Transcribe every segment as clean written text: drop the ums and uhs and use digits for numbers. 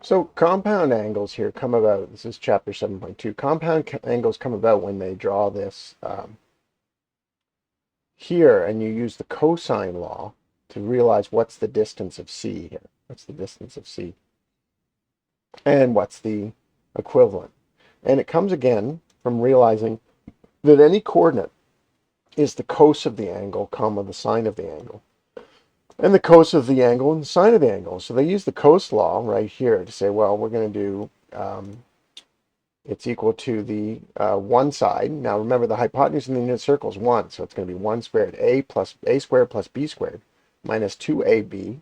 So compound angles here come about, this is chapter 7.2. Compound angles come about when they draw this here, and you use the cosine law to realize what's the distance of C here. What's the distance of C? And what's the equivalent? And it comes again from realizing that any coordinate is the cos of the angle, comma, the sine of the angle. And the cos of the angle and the sine of the angle. So they use the cos law right here to say, well, we're going to do it's equal to the one side. Now remember, the hypotenuse in the unit circle is 1, so it's going to be 1 squared a squared plus b squared minus 2ab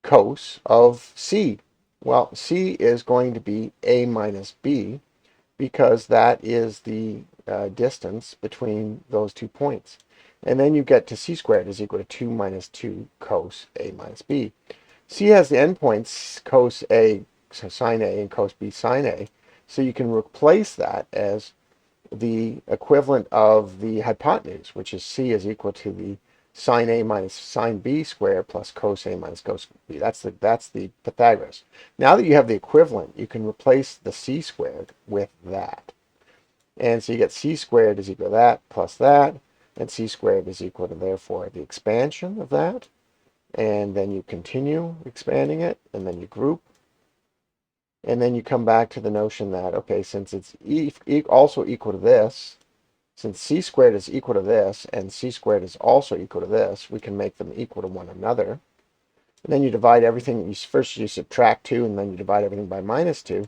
cos of c. Well, c is going to be a minus b because that is the distance between those 2 points. And then you get to c squared is equal to 2 minus 2 cos a minus b. C has the endpoints cos a, so sine a, and cos b sine a. So you can replace that as the equivalent of the hypotenuse, which is c is equal to the sine a minus sine b squared plus cos a minus cos b. That's the Pythagoras. Now that you have the equivalent, you can replace the c squared with that. And so you get c squared is equal to that plus that, and c squared is equal to, therefore, the expansion of that. And then you continue expanding it, and then you group. And then you come back to the notion that, okay, since it's also equal to this, since c squared is equal to this, and c squared is also equal to this, we can make them equal to one another. And then you divide everything, first you subtract 2, and then you divide everything by minus 2,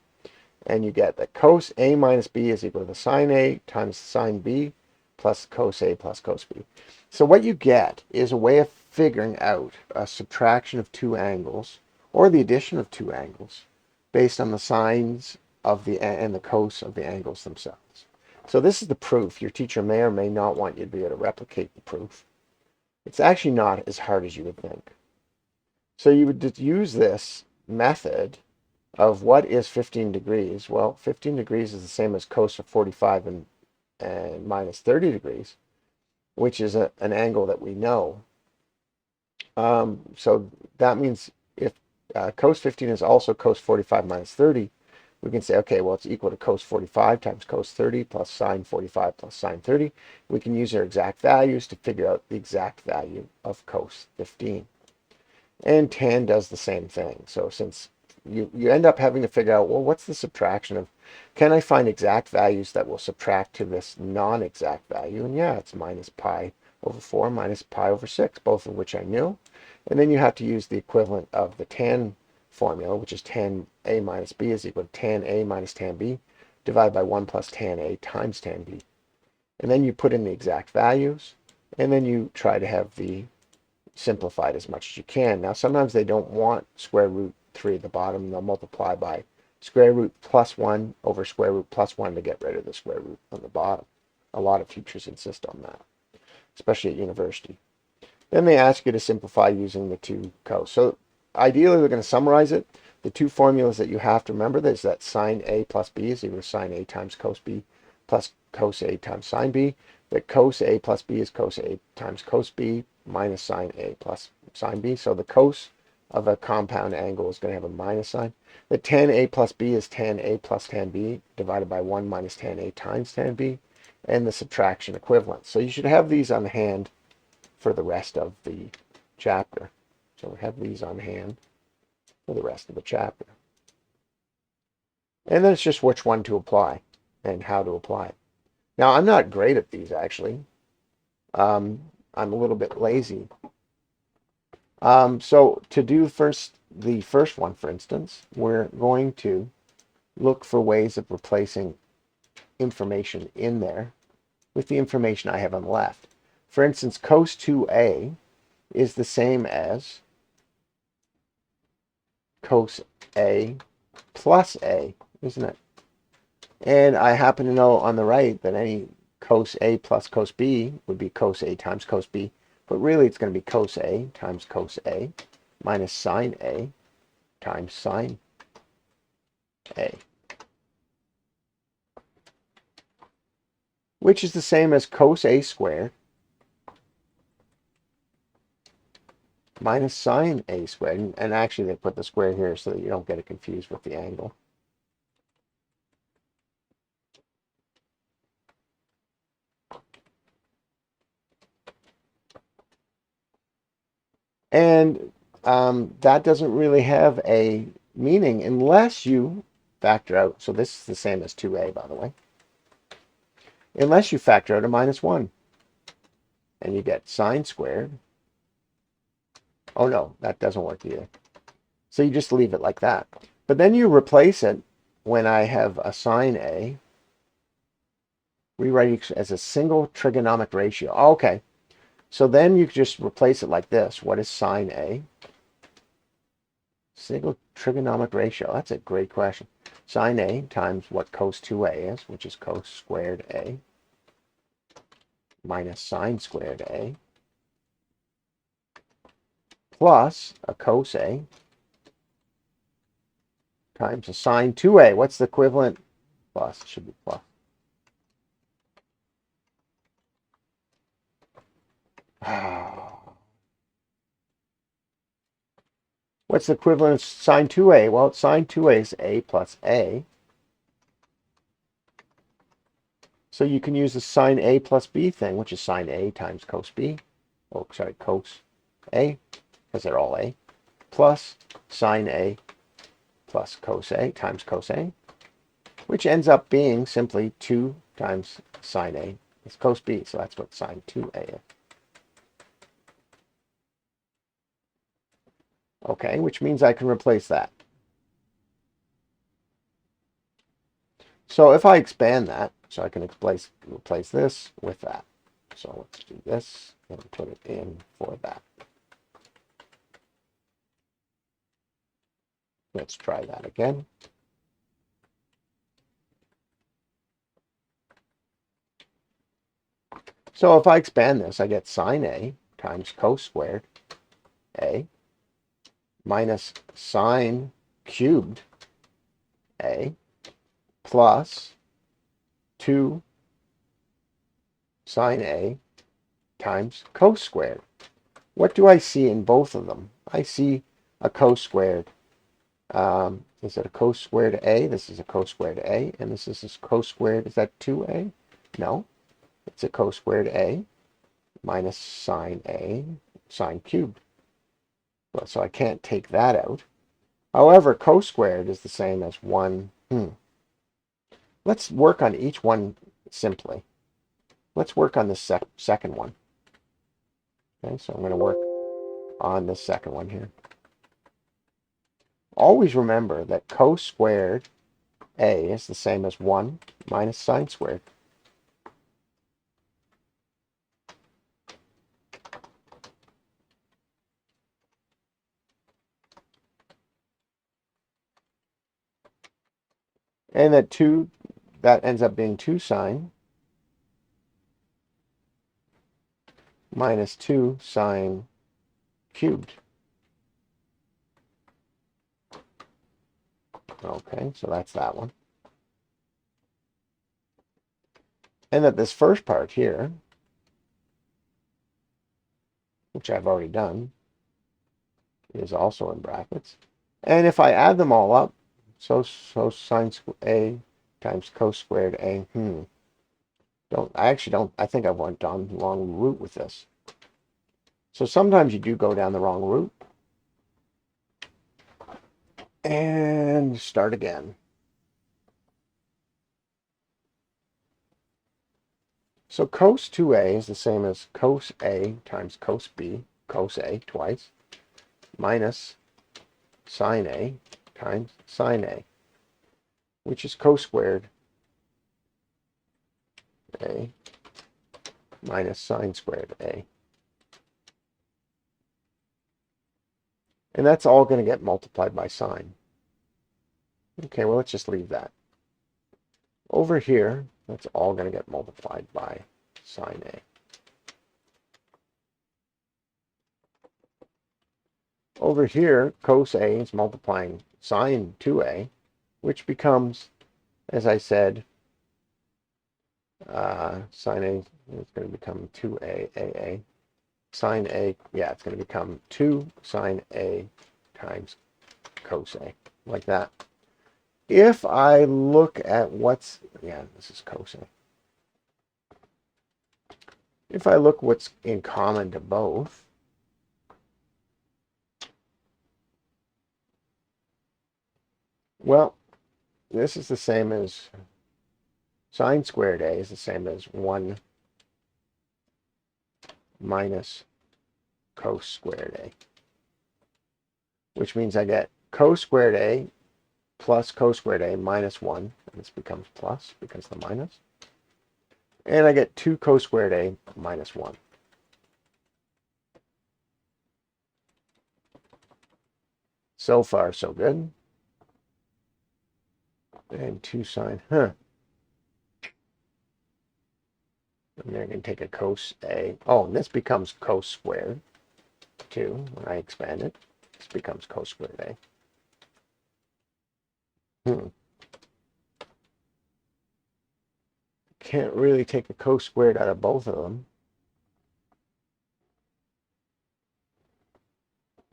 and you get that cos a minus b is equal to the sine a times sine b plus cos a plus cos b. So what you get is a way of figuring out a subtraction of two angles, or the addition of two angles, based on the sines of the and the cos of the angles themselves. So this is the proof. Your teacher may or may not want you to be able to replicate the proof. It's actually not as hard as you would think. So you would use this method of what is 15 degrees. Well, 15 degrees is the same as cos of 45 and minus 30 degrees, which is an angle that we know. So that means if cos 15 is also cos 45 minus 30, we can say, okay, well, it's equal to cos 45 times cos 30 plus sine 45 plus sine 30. We can use our exact values to figure out the exact value of cos 15. And tan does the same thing. So since you end up having to figure out, well, what's the subtraction of, can I find exact values that will subtract to this non-exact value? And yeah, it's minus pi over 4 minus pi over 6, both of which I knew. And then you have to use the equivalent of the tan formula, which is tan a minus b is equal to tan a minus tan b divided by 1 plus tan a times tan b. And then you put in the exact values, and then you try to have the simplified as much as you can. Now, sometimes they don't want square root 3 at the bottom. They'll multiply by square root plus 1 over square root plus 1 to get rid of the square root on the bottom. A lot of teachers insist on that, especially at university. Then they ask you to simplify using the two cos. So ideally, they're going to summarize it. The two formulas that you have to remember is that sine a plus b is equal to sine a times cos b plus cos a times sine b. That cos a plus b is cos a times cos b minus sine a plus sine b. So the cos of a compound angle is going to have a minus sign. The tan a plus b is tan a plus tan b divided by 1 minus tan a times tan b, and the subtraction equivalent. So you should have these on hand for the rest of the chapter. So we have these on hand for the rest of the chapter. And then it's just which one to apply and how to apply it. Now, I'm not great at these, actually. I'm a little bit lazy. So to do the first one, for instance, we're going to look for ways of replacing information in there with the information I have on the left. For instance, cos 2a is the same as cos a plus a, isn't it? And I happen to know on the right that any cos a plus cos b would be cos a times cos b, but really it's going to be cos a times cos a minus sine a times sine a, which is the same as cos a squared minus sine a squared. And actually they put the square here so that you don't get it confused with the angle. And that doesn't really have a meaning unless you factor out. So this is the same as 2a, by the way. Unless you factor out a minus 1. And you get sine squared. Oh no, that doesn't work either. So you just leave it like that. But then you replace it when I have a sine a. Rewrite it as a single trigonomic ratio. Okay. So then you just replace it like this. What is sine a? Single trigonomic ratio. That's a great question. Sine a times what cos 2a is, which is cos squared a, minus sine squared a, plus a cos a times a sine 2a. What's the equivalent? Plus. It should be plus. What's the equivalent of sine 2a? Well, sine 2a is a plus a. So you can use the sine a plus b thing, which is sine a times cos b. Oh, sorry, cos a, because they're all a, plus sine a plus cos a times cos a, which ends up being simply 2 times sine a. It's cos b, so that's what sine 2a is. Okay, which means I can replace that. So if I expand that, so I can replace this with that. So let's do this and put it in for that. Let's try that again. So if I expand this, I get sine a times cos squared a minus sine cubed a plus 2 sine a times cos squared. What do I see in both of them? I see a cos squared. Is it a cos squared a? This is a cos squared a, and this is a cos squared. Is that 2a? No, it's a cos squared a minus sine cubed. Well, so I can't take that out. However, cos squared is the same as 1. Let's work on each one simply. Let's work on the second one. Okay, so I'm going to work on the second one here. Always remember that cos squared a is the same as 1 minus sine squared. And that ends up being 2 sine minus 2 sine cubed. Okay, so that's that one. And that this first part here, which I've already done, is also in brackets. And if I add them all up, so sine a times cos squared a, I think I went down the wrong route with this. So sometimes you do go down the wrong route. And start again. So cos 2a is the same as cos a times cos b, cos a twice, minus sine a times sine a, which is cos squared a minus sine squared a. And that's all going to get multiplied by sine. Okay, well, let's just leave that. Over here, that's all going to get multiplied by sine a. Over here, cos a is multiplying sine 2a, which becomes, as I said, sine a is going to become 2a, sine A, yeah, it's going to become 2 sine A times cos A, like that. If I look at what's, yeah, this is cos A. If I look what's in common to both, well, this is the same as sine squared A is the same as 1 minus cos squared A, which means I get cos squared A plus cos squared A minus 1, and this becomes plus because of the minus. And I get 2 cos squared A minus 1. So far, so good. And 2 sine, And they're going to take a cos A. Oh, and this becomes cos squared, too, when I expand it. This becomes cos squared A. Can't really take a cos squared out of both of them.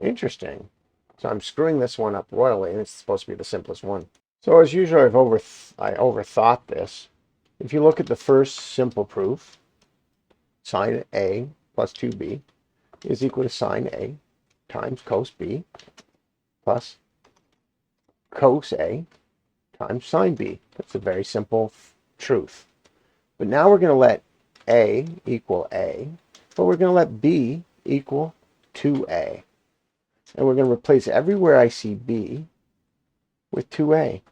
Interesting. So I'm screwing this one up royally, and it's supposed to be the simplest one. So as usual, I overthought this. If you look at the first simple proof, sine A plus 2B is equal to sine A times cos B plus cos A times sine B. That's a very simple truth. But now we're going to let A equal A, but we're going to let B equal 2A. And we're going to replace everywhere I see B with 2A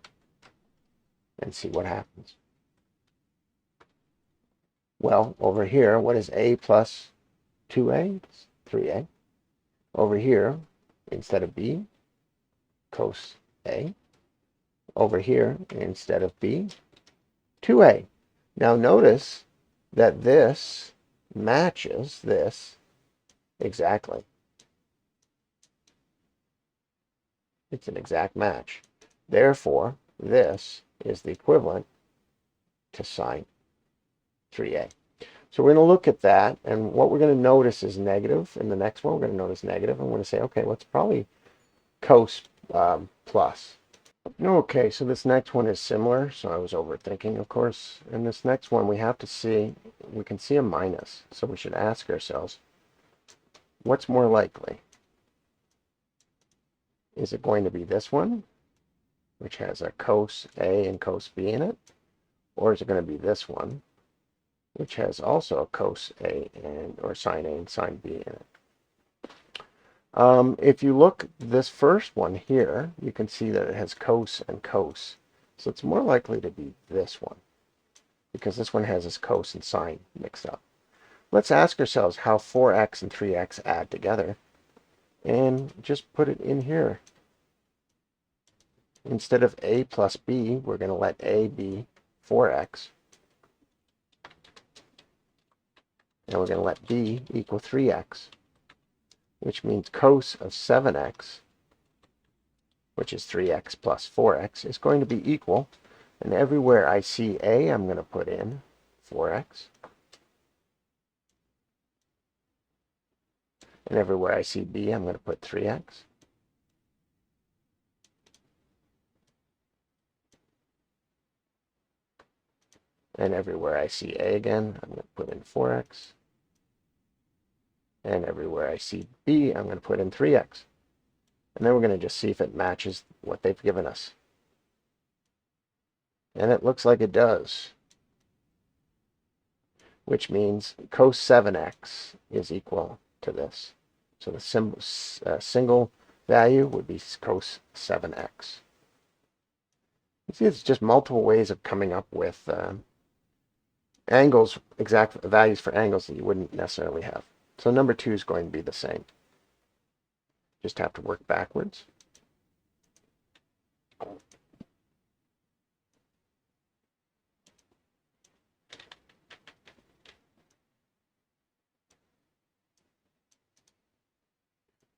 and see what happens. Well, over here, what is A plus 2A? It's 3A. Over here, instead of B, cos A. Over here, instead of B, 2A. Now notice that this matches this exactly. It's an exact match. Therefore, this is the equivalent to sine 3A. So we're going to look at that, and what we're going to notice is negative. In the next one, we're going to notice negative, and we're going to say, okay, well, it's probably cos plus. Okay, so this next one is similar, so I was overthinking, of course. In this next one, we have to see, we can see a minus, so we should ask ourselves, what's more likely? Is it going to be this one, which has a cos A and cos B in it? Or is it going to be this one, which has also a cos A and or sine A and sine B in it? If you look this first one here, you can see that it has cos and cos. So it's more likely to be this one, because this one has its cos and sine mixed up. Let's ask ourselves how 4x and 3x add together, and just put it in here. Instead of a plus b, we're going to let a be 4x. And we're going to let b equal 3x, which means cos of 7x, which is 3x plus 4x, is going to be equal. And everywhere I see a, I'm going to put in 4x. And everywhere I see b, I'm going to put 3x. And everywhere I see a again, I'm going to put in 4x. And everywhere I see b, I'm going to put in 3x. And then we're going to just see if it matches what they've given us. And it looks like it does, which means cos 7x is equal to this. So the single value would be cos 7x. You see, it's just multiple ways of coming up with angles, exact values for angles that you wouldn't necessarily have. So number 2 is going to be the same. Just have to work backwards.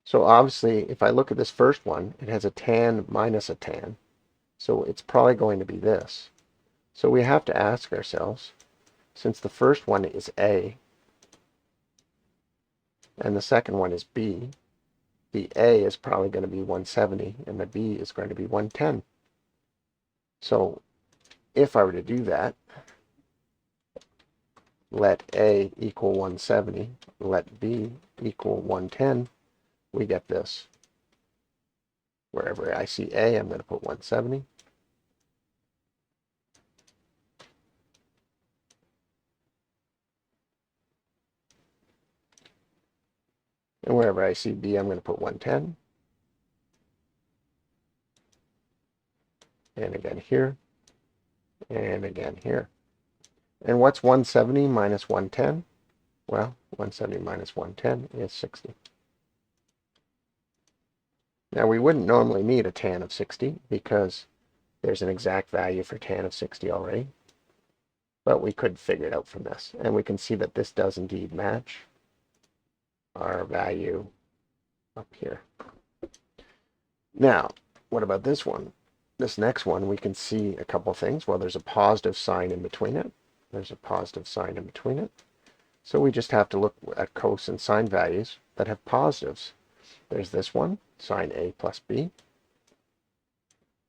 So obviously, if I look at this first one, it has a tan minus a tan. So it's probably going to be this. So we have to ask ourselves, since the first one is a, and the second one is B, the A is probably going to be 170 and the B is going to be 110. So if I were to do that, let A equal 170, let B equal 110, we get this. Wherever I see A, I'm going to put 170. And wherever I see B, I'm going to put 110. And again here. And again here. And what's 170 minus 110? Well, 170 minus 110 is 60. Now, we wouldn't normally need a tan of 60 because there's an exact value for tan of 60 already. But we could figure it out from this. And we can see that this does indeed match our value up here. Now, what about this one? This next one, we can see a couple things. Well, there's a positive sign in between it. There's a positive sign in between it. So we just have to look at cos and sine values that have positives. There's this one, sine A plus B.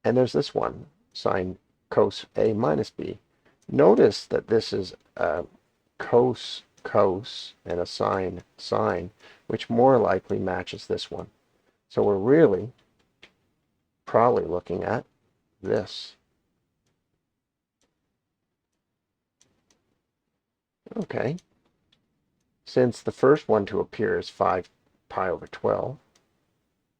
And there's this one, sine cos A minus B. Notice that this is a cos and a sine, which more likely matches this one. So we're really probably looking at this. Okay. Since the first one to appear is 5 pi over 12,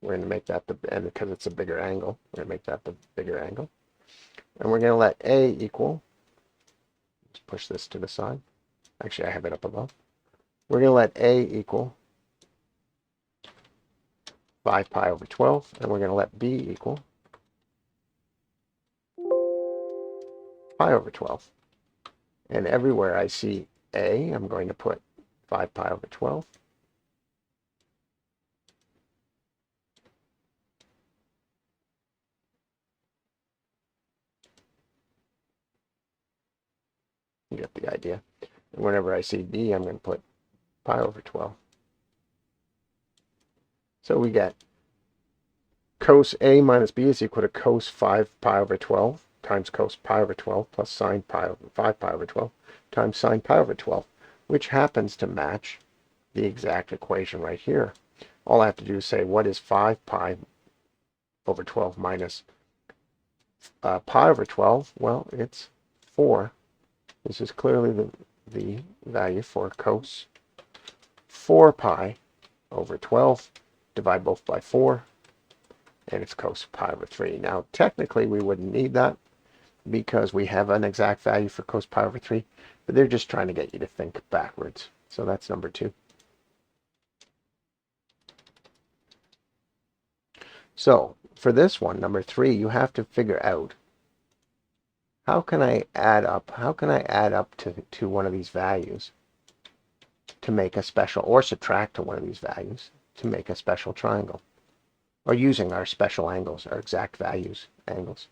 we're going to make that and because it's a bigger angle, we're going to make that the bigger angle. And we're going to let A equal, let's push this to the side. Actually, I have it up above. We're going to let A equal 5 pi over 12, and we're going to let B equal pi over 12. And everywhere I see A, I'm going to put 5 pi over 12. You get the idea. And whenever I see B, I'm going to put pi over 12. So we get cos A minus B is equal to cos 5 pi over 12 times cos pi over 12 plus sine pi over 5 pi over 12 times sine pi over 12, which happens to match the exact equation right here. All I have to do is say, what is 5 pi over 12 minus pi over 12? Well, it's 4. This is clearly the value for cos 4 pi over 12. Divide both by 4, and it's cos pi over 3. Now, technically, we wouldn't need that because we have an exact value for cos pi over 3, but they're just trying to get you to think backwards. So that's number 2. So for this one, number 3, you have to figure out how can I add up to one of these values to make a special, or subtract to one of these values to make a special triangle, or using our special angles, our exact values angles.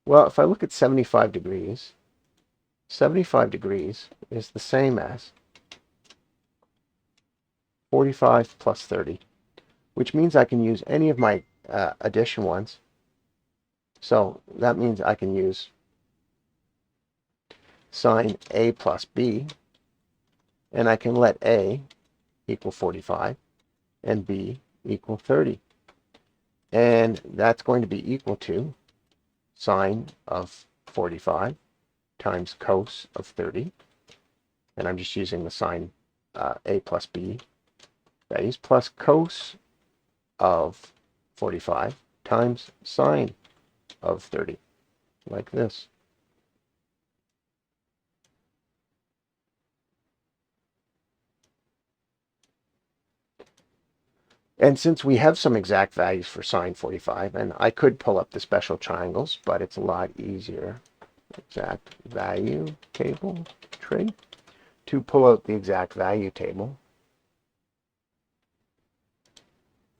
Well, if I look at 75 degrees, 75 degrees is the same as 45 plus 30, which means I can use any of my addition ones. So that means I can use sine A plus B, and I can let A equal 45 and B equal 30. And that's going to be equal to sine of 45 times cos of 30. And I'm just using the sine A plus B values, plus cos of 45 times sine of 30, like this. And since we have some exact values for sine 45, and I could pull up the special triangles, but it's a lot easier, exact value table tree, to pull out the exact value table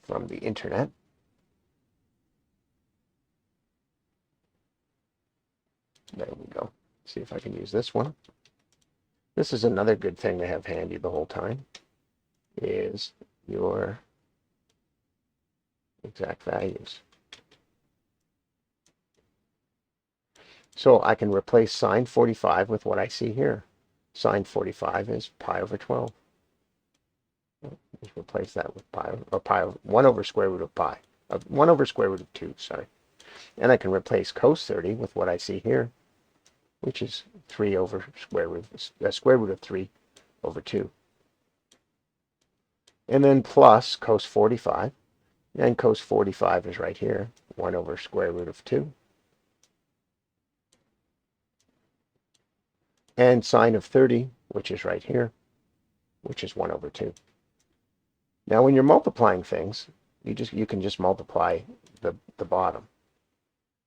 from the internet. There we go. See if I can use this one. This is another good thing to have handy the whole time. is your exact values. So I can replace sine 45 with what I see here. Sine 45 is pi over 12. Just replace that with pi, or pi, 1 over square root of pi. 1 over square root of 2, sorry. And I can replace cos 30 with what I see here, which is 3 over square root of 3 over 2. And then plus cos 45. And cos 45 is right here, 1 over square root of 2. And sine of 30, which is right here, which is 1 over 2. Now when you're multiplying things, you can just multiply the bottom.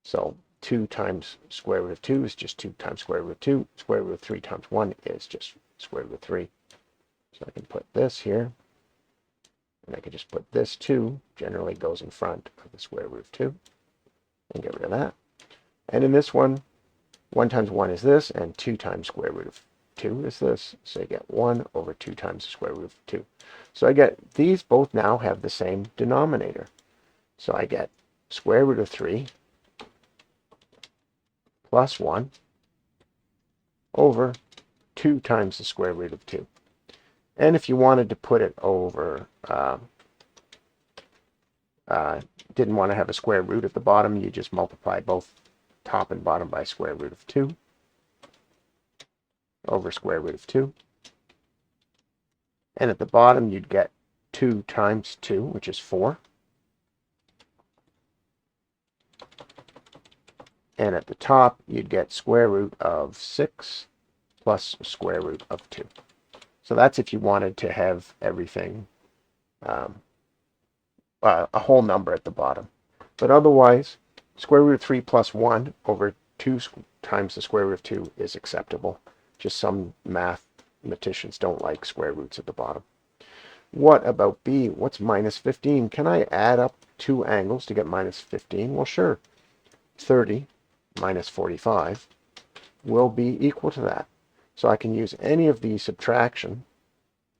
So 2 times square root of 2 is just 2 times square root of 2. Square root of 3 times 1 is just square root of 3. So I can put this here, and I can just put this 2, generally goes in front of the square root of 2, and get rid of that. And in this one, 1 times 1 is this, and 2 times square root of 2 is this. So you get 1 over 2 times the square root of 2. So I get, these both now have the same denominator. So I get square root of 3 plus 1 over 2 times the square root of 2. And if you wanted to put it over, didn't want to have a square root at the bottom, you just multiply both top and bottom by square root of 2 over square root of 2. And at the bottom, you'd get 2 times 2, which is 4. And at the top, you'd get square root of 6 plus square root of 2. So that's if you wanted to have everything, a whole number at the bottom. But otherwise, square root of 3 plus 1 over 2 times the square root of 2 is acceptable. Just some mathematicians don't like square roots at the bottom. What about B? What's minus 15? Can I add up 2 angles to get minus 15? Well, sure. 30 minus 45 will be equal to that. So I can use any of these subtraction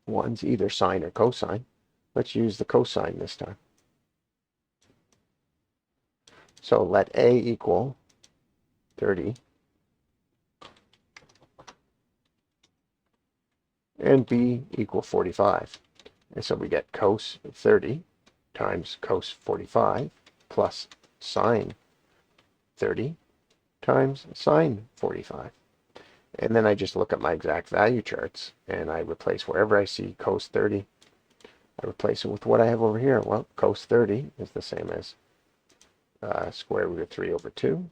ones, either sine or cosine. Let's use the cosine this time. So let A equal 30 and B equal 45. And so we get cos 30 times cos 45 plus sine 30 times sine 45. And then I just look at my exact value charts and I replace wherever I see cos 30, I replace it with what I have over here. Well, cos 30 is the same as square root of 3 over 2.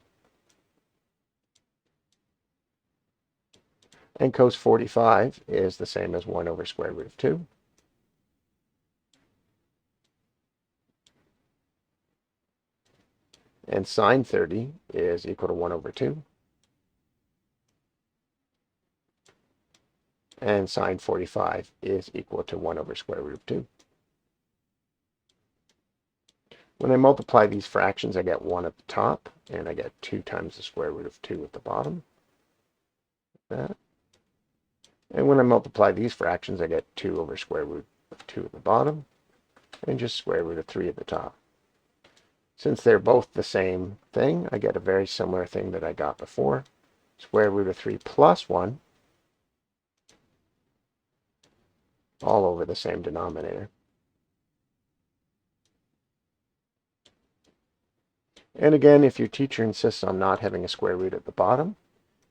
And cos 45 is the same as 1 over square root of 2. And sine 30 is equal to 1 over 2. And sine 45 is equal to 1 over square root of 2. When I multiply these fractions, I get 1 at the top, and I get 2 times the square root of 2 at the bottom. That. And when I multiply these fractions, I get 2 over square root of 2 at the bottom, and just square root of 3 at the top. Since they're both the same thing, I get a very similar thing that I got before. Square root of 3 plus 1, all over the same denominator. And again, if your teacher insists on not having a square root at the bottom,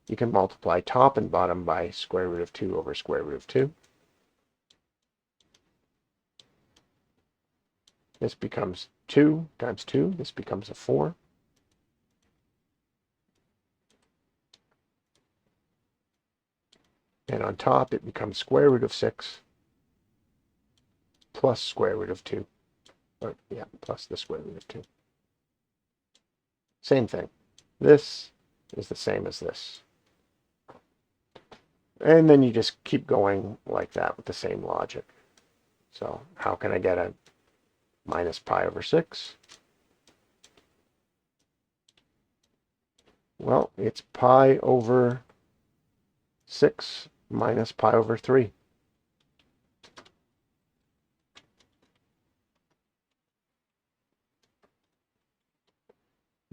you can multiply top and bottom by square root of 2 over square root of 2. This becomes 2 times 2. This becomes a 4. And on top, it becomes square root of 6 plus square root of 2. Or, yeah, plus the square root of 2. Same thing. This is the same as this. And then you just keep going like that with the same logic. So how can I get a minus pi over 6? Well, it's pi over 6 minus pi over 3.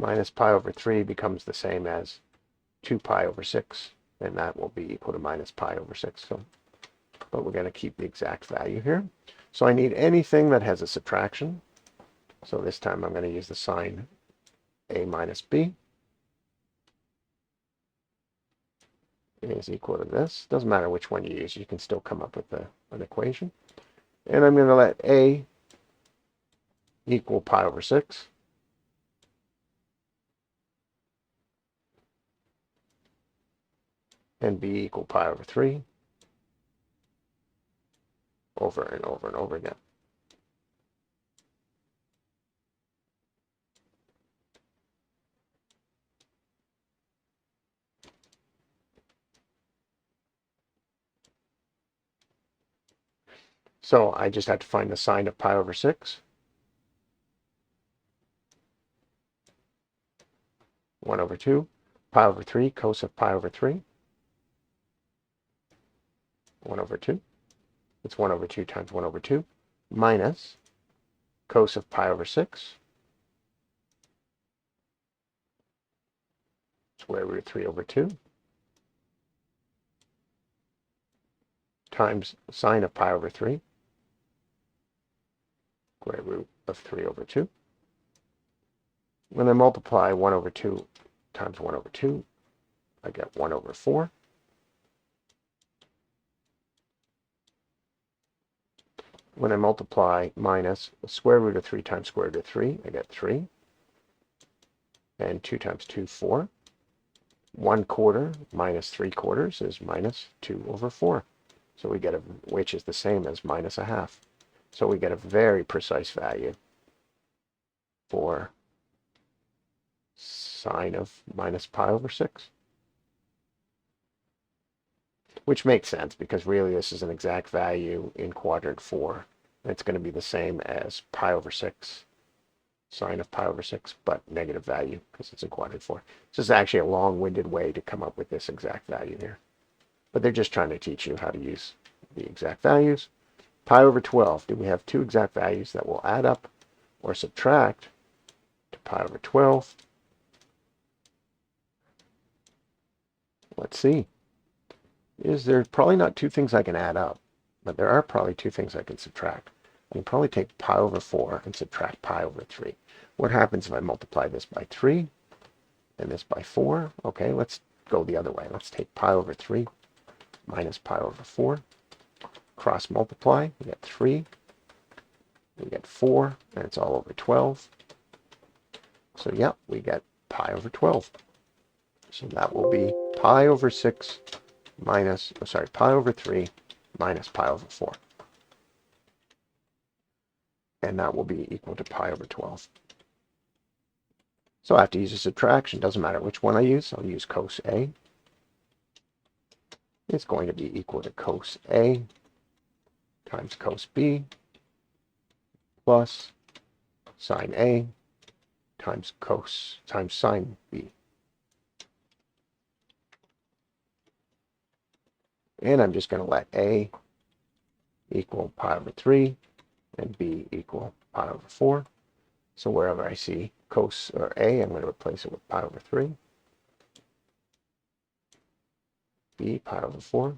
minus pi over 3 becomes the same as 2 pi over 6, and that will be equal to minus pi over 6. So, but we're going to keep the exact value here. So I need anything that has a subtraction. So this time I'm going to use the sign a minus b is equal to this. Doesn't matter which one you use, you can still come up with an equation. And I'm going to let a equal pi over 6. And b equal pi over 3 over and over and over again. So I just have to find the sine of pi over 6. 1 over 2. Pi over 3, cos of pi over 3. 1 over 2. It's 1 over 2 times 1 over 2. Minus cos of pi over 6. Square root of 3 over 2. Times sine of pi over 3. Square root of 3 over 2. When I multiply 1 over 2 times 1 over 2, I get 1 over 4. When I multiply minus the square root of 3 times square root of 3, I get 3. And 2 times 2, 4. 1/4 minus 3/4 is minus 2 over 4. So we get which is the same as minus a half. So we get a very precise value for sine of minus pi over 6. Which makes sense because really this is an exact value in quadrant 4. It's going to be the same as pi over 6, sine of pi over 6, but negative value because it's in quadrant 4. This is actually a long-winded way to come up with this exact value here. But they're just trying to teach you how to use the exact values. Pi over 12. Do we have two exact values that will add up or subtract to pi over 12? Let's see. There's probably not two things I can add up, but there are probably two things I can subtract. I can probably take pi over 4 and subtract pi over 3. What happens if I multiply this by 3 and this by 4? Okay, let's go the other way. Let's take pi over 3 minus pi over 4. Cross multiply, we get 3, we get 4, and it's all over 12. So yeah, we get pi over 12. So that will be pi over 6 minus, pi over 3 minus pi over 4. And that will be equal to pi over 12. So I have to use a subtraction. Doesn't matter which one I use. I'll use cos A. It's going to be equal to cos A times cos B plus sine A times sine B. And I'm just going to let A equal pi over 3 and B equal pi over 4. So wherever I see cos or A, I'm going to replace it with pi over 3. B pi over 4.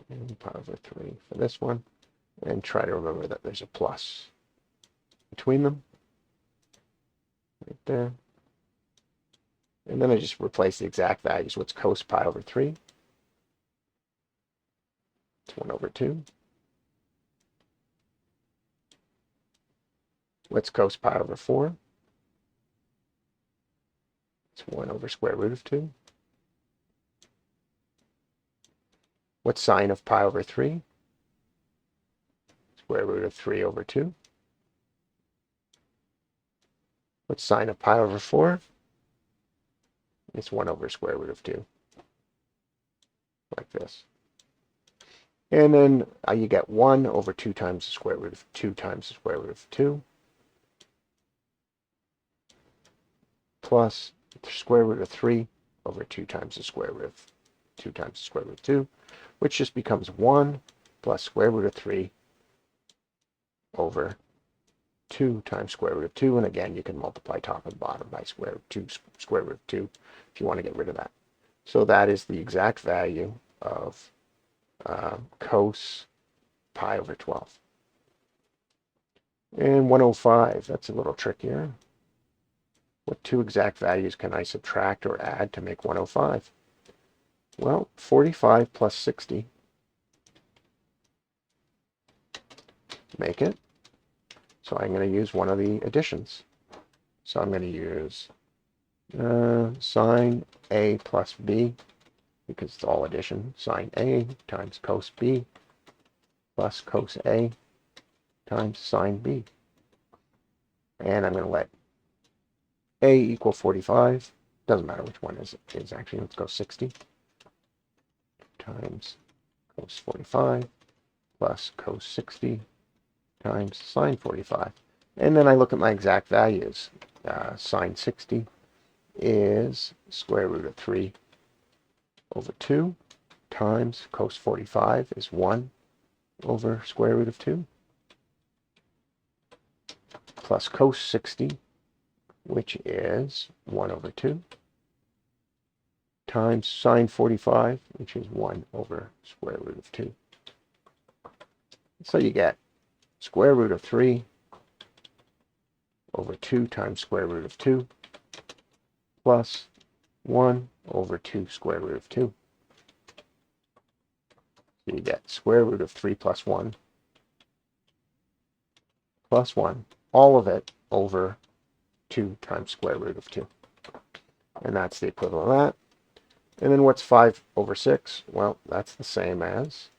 And pi over 3 for this one. And try to remember that there's a plus between them. Right there. And then I just replace the exact values. What's cos pi over 3? It's 1 over 2. What's cos pi over 4? It's 1 over square root of 2. What's sine of pi over 3? Square root of 3 over 2. What's sine of pi over 4? It's 1 over square root of 2. Like this. And then you get 1 over 2 times the square root of 2 times the square root of 2. Plus the square root of 3 over 2 times the square root of 2 times the square root of 2. Which just becomes 1 plus square root of 3 over 2 times square root of 2. And again, you can multiply top and bottom by square root of 2 if you want to get rid of that. So that is the exact value of cos pi over 12. And 105, that's a little trickier. What two exact values can I subtract or add to make 105? Well, 45 plus 60 make it. So I'm going to use one of the additions. So I'm going to use sine A plus B, because it's all addition. Sine A times cos B plus cos A times sine B. And I'm going to let A equal 45. Doesn't matter which one is actually. Let's go 60 times cos 45 plus cos 60 times sine 45. And then I look at my exact values. Sine 60 is square root of 3 over 2 times cos 45 is 1 over square root of 2 plus cos 60, which is 1 over 2 times sine 45, which is 1 over square root of 2. So you get square root of 3 over 2 times square root of 2 plus 1 over 2 square root of 2. So you get square root of 3 plus 1 plus 1, all of it over 2 times square root of 2. And that's the equivalent of that. And then what's 5 over 6? Well, that's the same as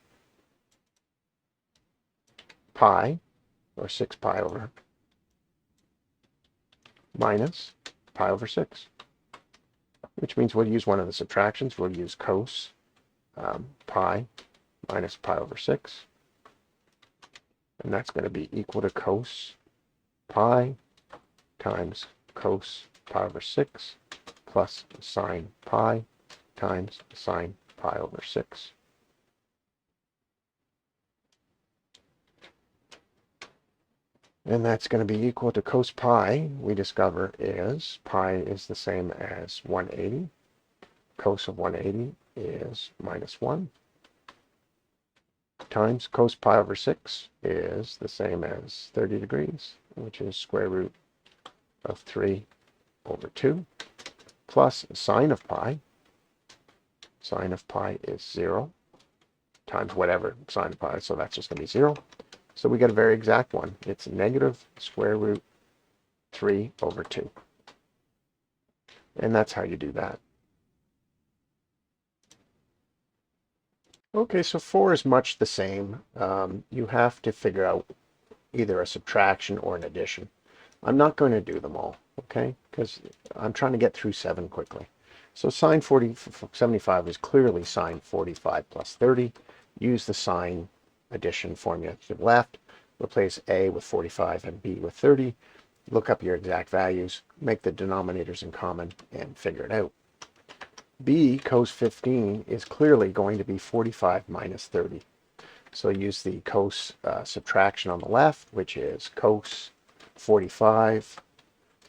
pi, or 6 pi over minus pi over 6, which means we'll use one of the subtractions. We'll use cos pi minus pi over 6, and that's going to be equal to cos pi times cos pi over 6 plus sine pi times sine pi over 6. And that's going to be equal to cos pi, we discover is, pi is the same as 180. Cos of 180 is minus 1. Times cos pi over 6 is the same as 30 degrees, which is square root of 3 over 2, plus sine of pi. Sine of pi is 0 times whatever sine of pi, so that's just going to be 0. So we get a very exact one. It's negative square root 3 over 2. And that's how you do that. Okay, so 4 is much the same. You have to figure out either a subtraction or an addition. I'm not going to do them all, okay? Because I'm trying to get through 7 quickly. So sine 75 is clearly sine 45 plus 30. Use the sine addition formula to the left. Replace A with 45 and B with 30. Look up your exact values. Make the denominators in common and figure it out. B, cos 15, is clearly going to be 45 minus 30. So use the cos subtraction on the left, which is cos 45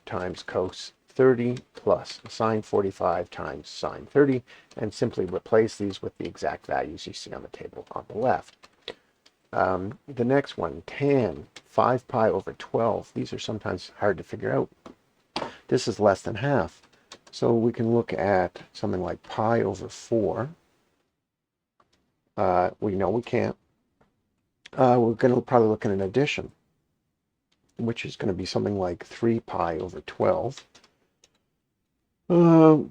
times cos 30 plus sine 45 times sine 30, and simply replace these with the exact values you see on the table on the left. The next one, tan 5 pi over 12. These are sometimes hard to figure out. This is less than half. So we can look at something like pi over 4. We know we can't. We're going to probably look at an addition, which is going to be something like 3 pi over 12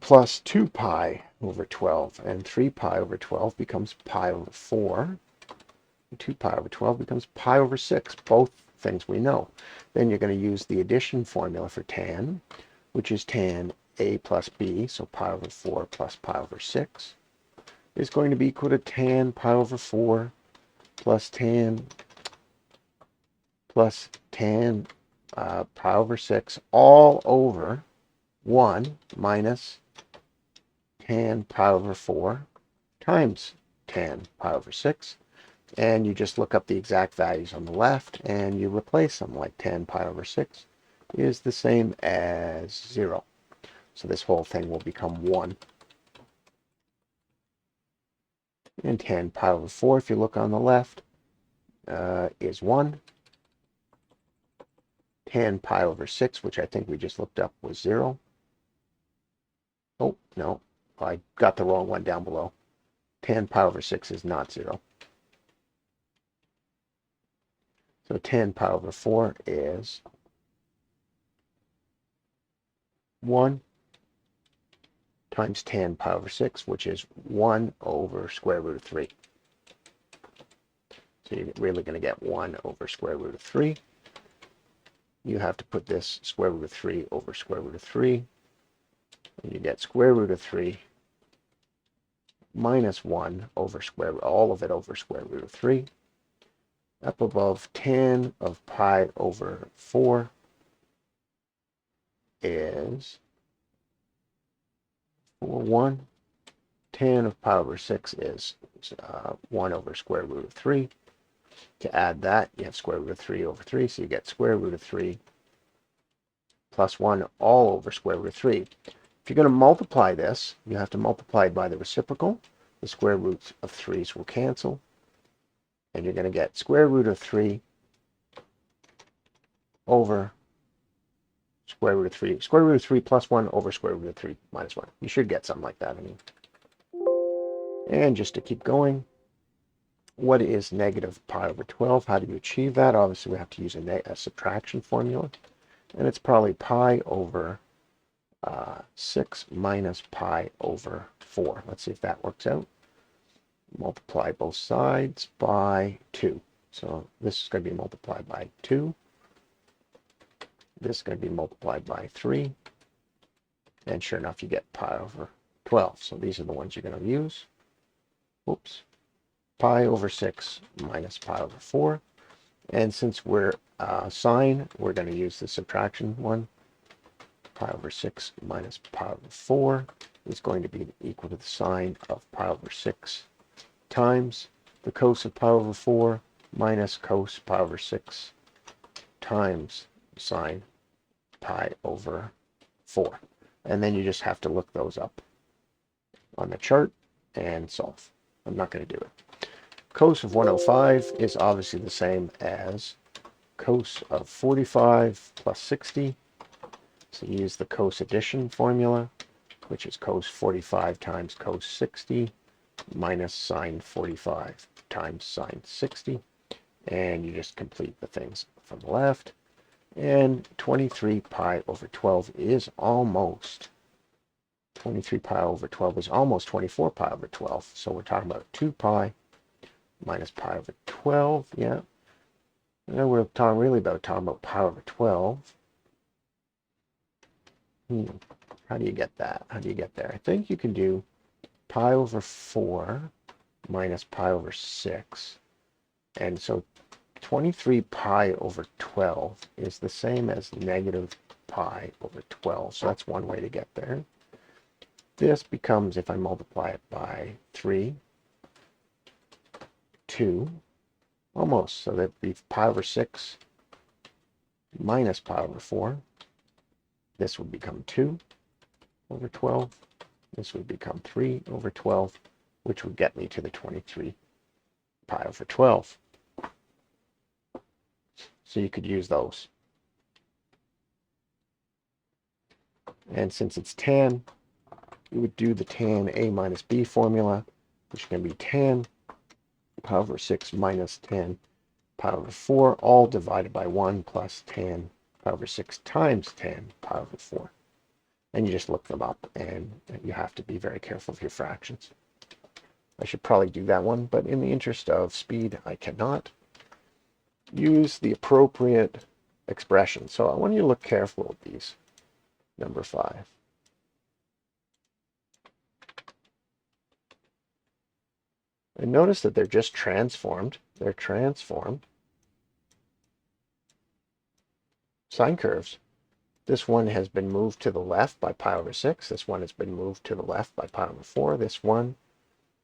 plus 2 pi over 12. And 3 pi over 12 becomes pi over 4. 2 pi over 12 becomes pi over 6, both things we know. Then you're going to use the addition formula for tan, which is tan A plus B, so pi over 4 plus pi over 6, is going to be equal to tan pi over 4 plus tan pi over 6 all over 1 minus tan pi over 4 times tan pi over 6. And you just look up the exact values on the left and you replace them, like 10 pi over 6 is the same as 0. So this whole thing will become 1. And 10 pi over 4, if you look on the left, is 1. 10 pi over 6, which I think we just looked up, was 0. Oh, no, I got the wrong one down below. 10 pi over 6 is not 0. So 10 pi over 4 is 1 times 10 pi over 6, which is 1 over square root of 3. So you're really going to get 1 over square root of 3. You have to put this square root of 3 over square root of 3. And you get square root of 3 minus 1 over square, all of it over square root of 3. Up above, 10 of pi over 4 is 1. 10 of pi over 6 is 1 over square root of 3. To add that, you have square root of 3 over 3, so you get square root of 3 plus 1 all over square root of 3. If you're going to multiply this, you have to multiply by the reciprocal. The square roots of 3's will cancel. And you're going to get square root of 3 over square root of 3. Square root of 3 plus 1 over square root of 3 minus 1. You should get something like that. And just to keep going, what is negative pi over 12? How do you achieve that? Obviously, we have to use a subtraction formula. And it's probably pi over 6 minus pi over 4. Let's see if that works out. Multiply both sides by 2. So this is going to be multiplied by 2. This is going to be multiplied by 3. And sure enough, you get pi over 12. So these are the ones you're going to use. Oops. Pi over 6 minus pi over 4. And since we're sine, we're going to use the subtraction one. Pi over 6 minus pi over 4 is going to be equal to the sine of pi over 6 times the cos of pi over 4 minus cos pi over 6 times sine pi over 4. And then you just have to look those up on the chart and solve. I'm not going to do it. Cos of 105 is obviously the same as cos of 45 plus 60. So you use the cos addition formula, which is cos 45 times cos 60 minus sine 45 times sine 60. And you just complete the things from the left. And 23 pi over 12 is almost 23 pi over 12 is almost 24 pi over 12. So we're talking about 2 pi minus pi over 12. Yeah. And we're talking really about pi over 12. How do you get that? How do you get there? I think you can do pi over 4 minus pi over 6. And so 23 pi over 12 is the same as negative pi over 12. So that's one way to get there. This becomes, if I multiply it by 3, 2, almost. So that'd be pi over 6 minus pi over 4. This would become 2 over 12. This would become 3 over 12, which would get me to the 23 pi over 12. So you could use those. And since it's tan, you would do the tan A minus B formula, which is going to be tan pi over 6 minus tan pi over 4, all divided by 1 plus tan pi over 6 times tan pi over 4. And you just look them up, and you have to be very careful of your fractions. I should probably do that one, but in the interest of speed, I cannot. Use the appropriate expression. So I want you to look careful at these. Number 5. And notice that they're just transformed. They're transformed sine curves. This one has been moved to the left by pi over 6. This one has been moved to the left by pi over 4. This one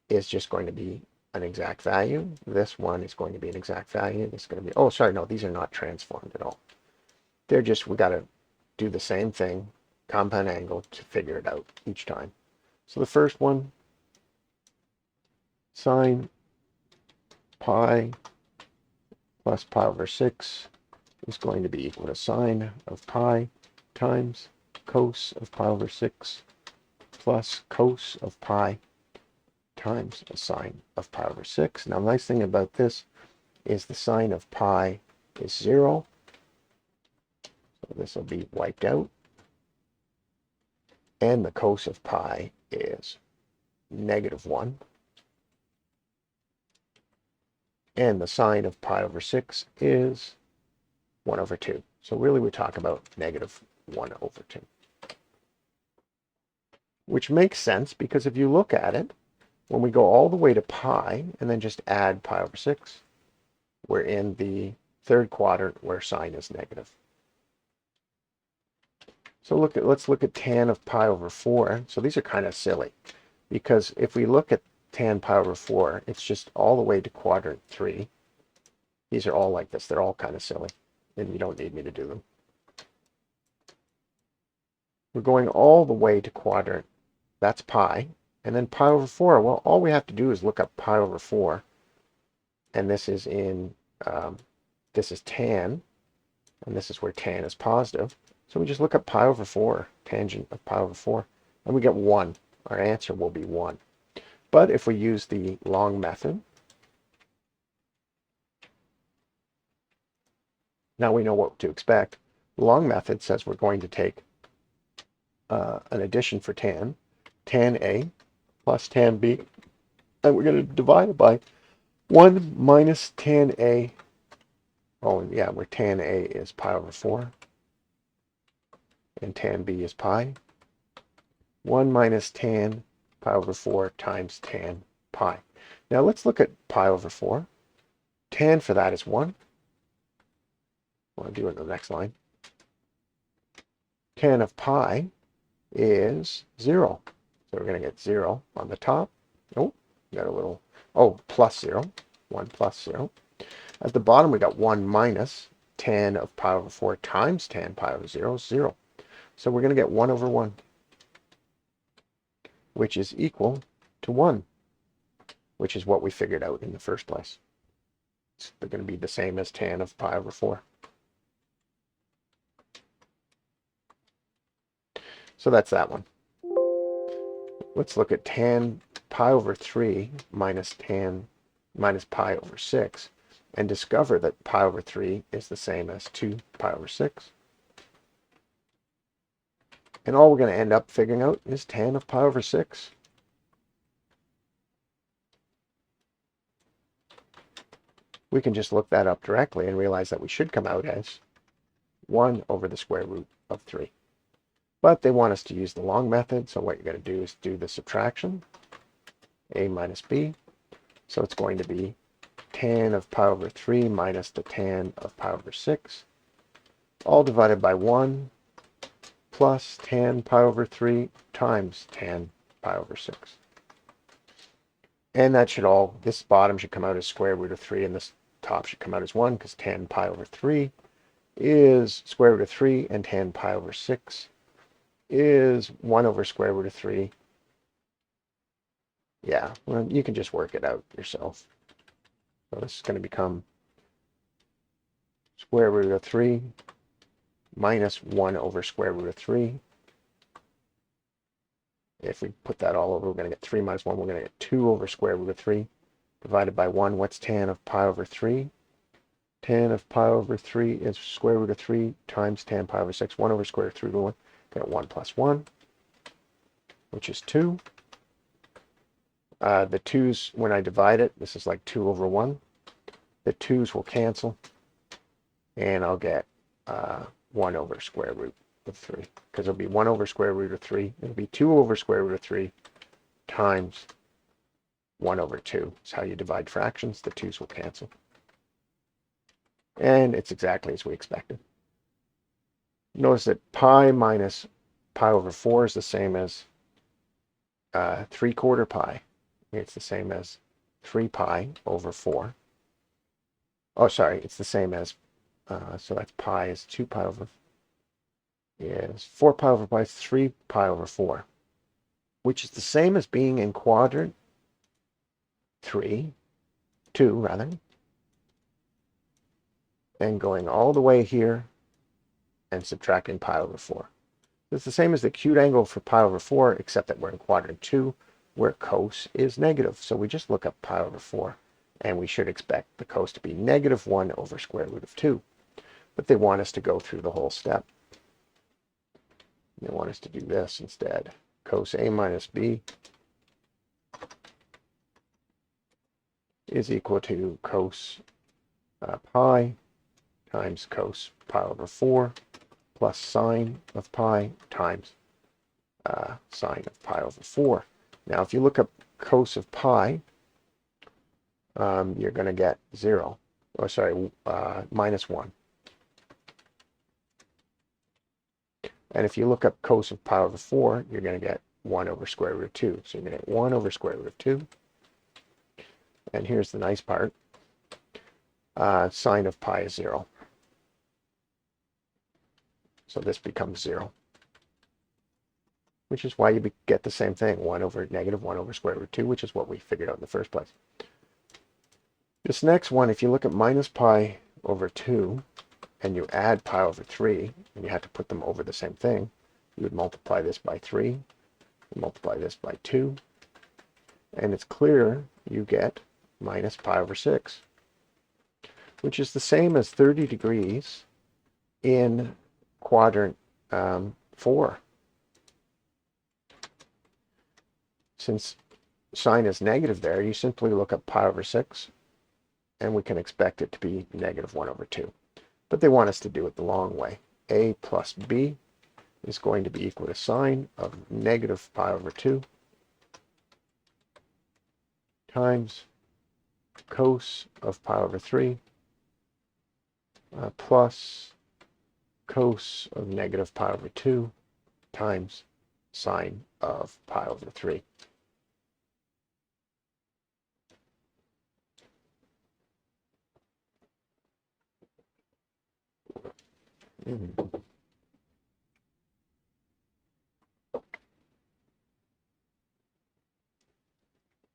is just going to be an exact value. This one is going to be an exact value. This is going to be, oh, sorry, no, these are not transformed at all. They're just, we got to do the same thing, compound angle, to figure it out each time. So the first one, sine pi plus pi over 6 is going to be equal to sine of pi times cos of pi over 6 plus cos of pi times the sine of pi over 6. Now, the nice thing about this is the sine of pi is 0. So this will be wiped out. And the cos of pi is -1. And the sine of pi over 6 is 1 over 2. So really we talk about -1 over 2. Which makes sense because if you look at it, when we go all the way to pi and then just add pi over 6, we're in the third quadrant where sine is negative. So let's look at tan of pi over 4. So these are kind of silly because if we look at tan pi over 4, it's just all the way to quadrant 3. These are all like this. They're all kind of silly, and you don't need me to do them. We're going all the way to quadrant, that's pi, and then pi over 4. Well, all we have to do is look up pi over 4, and this is in, this is tan, and this is where tan is positive. So we just look up pi over 4, tangent of pi over 4, and we get 1. Our answer will be 1. But if we use the long method, now we know what to expect. The long method says we're going to take an addition for tan A plus tan B, and we're going to divide it by 1 minus tan A. Oh, yeah, where tan A is pi over 4, and tan B is pi. 1 minus tan pi over 4 times tan pi. Now let's look at pi over 4. Tan for that is 1. I'll do it in the next line. Tan of pi is 0. So we're going to get 0 on the top. Oh, got a little, oh, plus 0. 1 plus 0. At the bottom, we got 1 minus tan of pi over 4 times tan pi over 0 is 0. So we're going to get 1 over 1, which is equal to 1, which is what we figured out in the first place. They're going to be the same as tan of pi over 4. So that's that one. Let's look at tan pi over 3 minus pi over 6 and discover that pi over 3 is the same as 2 pi over 6. And all we're going to end up figuring out is tan of pi over 6. We can just look that up directly and realize that we should come out as 1 over the square root of 3. But they want us to use the long method, so what you're going to do is do the subtraction, a minus b. So it's going to be tan of pi over 3 minus the tan of pi over 6, all divided by 1 plus tan pi over 3 times tan pi over 6. And that should all, this bottom should come out as square root of 3, and this top should come out as 1, because tan pi over 3 is square root of 3, and tan pi over 6 is 1 over square root of 3. Yeah, well, you can just work it out yourself. So this is going to become square root of 3 minus 1 over square root of 3. If we put that all over, we're going to get 3 minus 1. We're going to get 2 over square root of 3 divided by 1. What's tan of pi over 3? Tan of pi over 3 is square root of 3 times tan pi over 6. 1 over square root of 3 over 1. Get 1 plus 1, which is 2. The 2's, when I divide it, this is like 2 over 1. The 2's will cancel, and I'll get 1 over square root of 3, because it'll be 1 over square root of 3. It'll be 2 over square root of 3 times 1 over 2. It's how you divide fractions. The 2's will cancel. And it's exactly as we expected. Notice that pi minus pi over 4 is the same as 3/4 pi. It's the same as 3 pi over 4. Oh, sorry, it's the same as, so that's pi is 2 pi over, is 4 pi over pi is 3 pi over 4, which is the same as being in quadrant 2 rather, and going all the way here and subtracting pi over 4. It's the same as the acute angle for pi over 4, except that we're in quadrant 2, where cos is negative. So we just look up pi over 4, and we should expect the cos to be negative 1 over square root of 2. But they want us to go through the whole step. They want us to do this instead. Cos A minus B is equal to cos pi times cos pi over 4 plus sine of pi times sine of pi over 4. Now, if you look up cos of pi, you're going to get 0. Or sorry, minus 1. And if you look up cos of pi over 4, you're going to get 1 over square root of 2. So you're going to get 1 over square root of 2. And here's the nice part. Sine of pi is 0. So this becomes 0. Which is why you get the same thing, 1 over negative 1 over square root of 2, which is what we figured out in the first place. This next one, if you look at minus pi over 2, and you add pi over 3, and you had to put them over the same thing, you would multiply this by 3, and multiply this by 2, and it's clear you get minus pi over 6, which is the same as 30 degrees in quadrant 4. Since sine is negative there, you simply look up pi over 6, and we can expect it to be negative 1 over 2. But they want us to do it the long way. A plus B is going to be equal to sine of negative pi over 2 times cos of pi over 3 plus cos of negative pi over 2 times sine of pi over 3.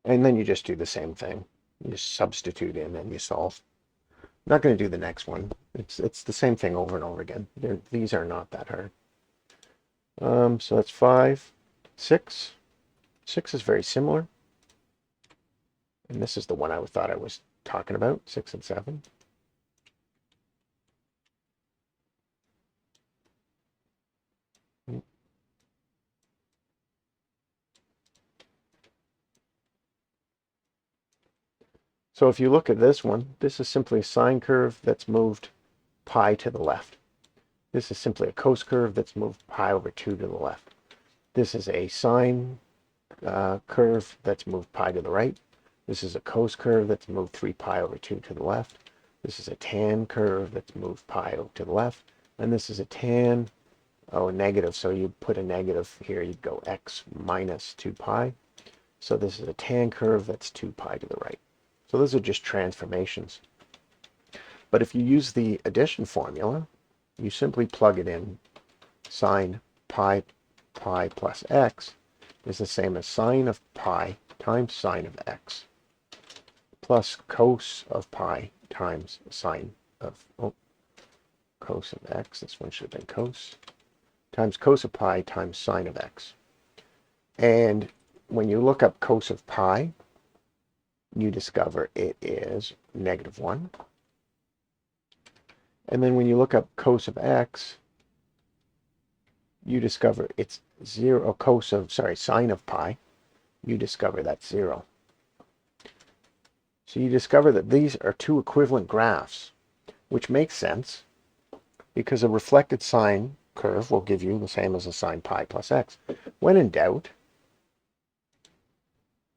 And then you just do the same thing. You just substitute in and you solve. I'm not going to do the next one. It's the same thing over and over again. These are not that hard. So that's 5, 6. 6 is very similar. And this is the one I thought I was talking about, 6 and 7. So if you look at this one, this is simply a sine curve that's moved pi to the left. This is simply a cos curve that's moved pi over 2 to the left. This is a sine curve that's moved pi to the right. This is a cos curve that's moved 3 pi over 2 to the left. This is a tan curve that's moved pi to the left. And this is a tan, negative. So you put a negative here, you'd go x minus 2 pi. So this is a tan curve that's 2 pi to the right. So those are just transformations. But if you use the addition formula, you simply plug it in. Sine pi plus x is the same as sine of pi times sine of x plus cos of pi times sine of, cos of x, this one should have been cos, times cos of pi times sine of x. And when you look up cos of pi, you discover it is negative 1. And then when you look up cos of x, you discover it's 0. Sine of pi, you discover that's 0. So you discover that these are two equivalent graphs, which makes sense because a reflected sine curve will give you the same as a sine pi plus x. When in doubt,